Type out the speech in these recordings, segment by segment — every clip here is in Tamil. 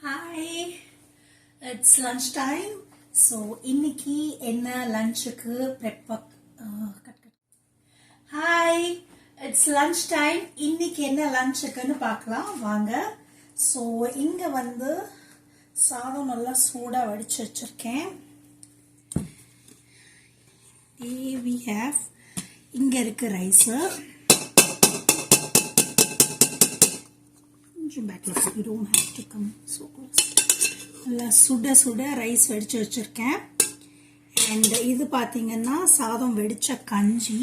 Hi, it's lunch time. So, இன்னைக்கு என்ன லஞ்சுக்கு Hi, it's lunch time. இன்னைக்கு என்ன லஞ்சுக்குன்னு பார்க்கலாம் வாங்க. So, இங்க வந்து சாதம் நல்லா சூடா வடிச்சு வச்சிருக்கேன். We have இங்க இருக்கு rice. You don't have to come so close. நல்லா சுட சுட ரைஸ் வெடிச்சு வச்சிருக்கேன். அண்ட் இது பார்த்தீங்கன்னா சாதம் வெடிச்ச கஞ்சி.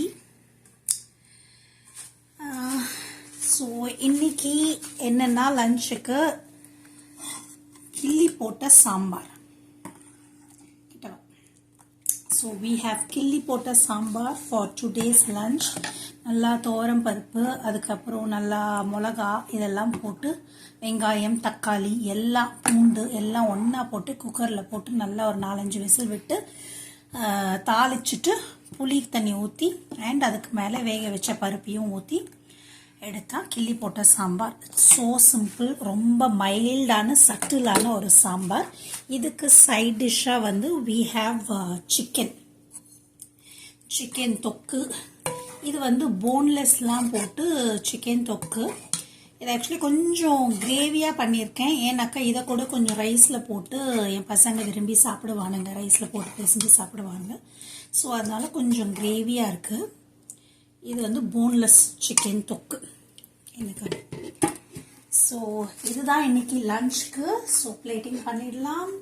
ஸோ இன்னைக்கு என்னென்னா லஞ்சுக்கு கிள்ளி போட்ட சாம்பார். ஸோ we have கிள்ளி போட்ட சாம்பார் ஃபார் டுடேஸ் லஞ்ச். நல்லா துவரம் பருப்பு, அதுக்கப்புறம் நல்லா மிளகா இதெல்லாம் போட்டு வெங்காயம் தக்காளி எல்லாம் பூண்டு எல்லாம் ஒன்றா போட்டு குக்கரில் போட்டு நல்லா ஒரு 4-5 விசில் விட்டு தாளிச்சிட்டு புளி தண்ணி ஊற்றி அண்ட் அதுக்கு மேலே வேக வச்ச பருப்பையும் ஊற்றி எடுத்தா கிள்ளி போட்ட சாம்பார். ஸோ சிம்பிள், ரொம்ப மைல்டான சட்டிலான ஒரு சாம்பார். இதுக்கு சைட் டிஷ்ஷாக வந்து we have சிக்கன் தொக்கு. இது வந்து போன்லெஸ்லாம் போட்டு சிக்கன் தொக்கு. இது ஆக்சுவலி கொஞ்சம் கிரேவியாக பண்ணியிருக்கேன். ஏன்னாக்கா இதை கூட கொஞ்சம் ரைஸில் போட்டு என் பசங்க விரும்பி சாப்பிடுவானுங்க, ரைஸில் போட்டு பிசைஞ்சு சாப்பிடுவாங்க. ஸோ அதனால கொஞ்சம் கிரேவியாக இருக்குது. இது வந்து போன்லெஸ் சிக்கன் தொக்கு எனக்கு. ஸோ இதுதான் இன்னைக்கு லஞ்சுக்கு. ஸோ பிளேட்டிங் பண்ணிடலாம்.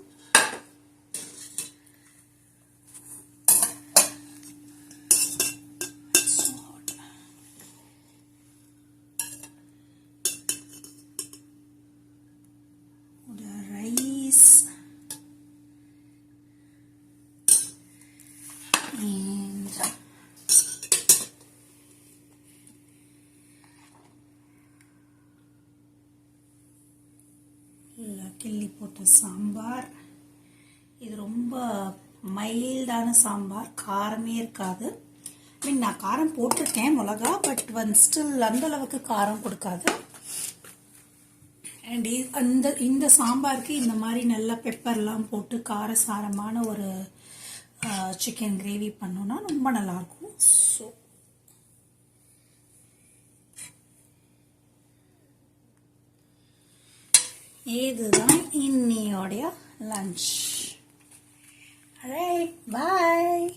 ரைஸ் கிள்ளி போட்ட சாம்பார். இது ரொம்ப மைல்டான சாம்பார், காரமே இருக்காது. நான் காரம் போட்டிருக்கேன் மிளகா, பட் ஸ்டில் அந்த அளவுக்கு காரம் கொடுக்காது. அண்ட் இந்த சாம்பாருக்கு இந்த மாதிரி நல்லா பெப்பர்லாம் போட்டு காரசாரமான ஒரு சிக்கன் கிரேவி பண்ணோன்னா ரொம்ப நல்லாயிருக்கும். ஸோ இதுதான் இன்னையோடைய லஞ்ச். ரைட், பாய்.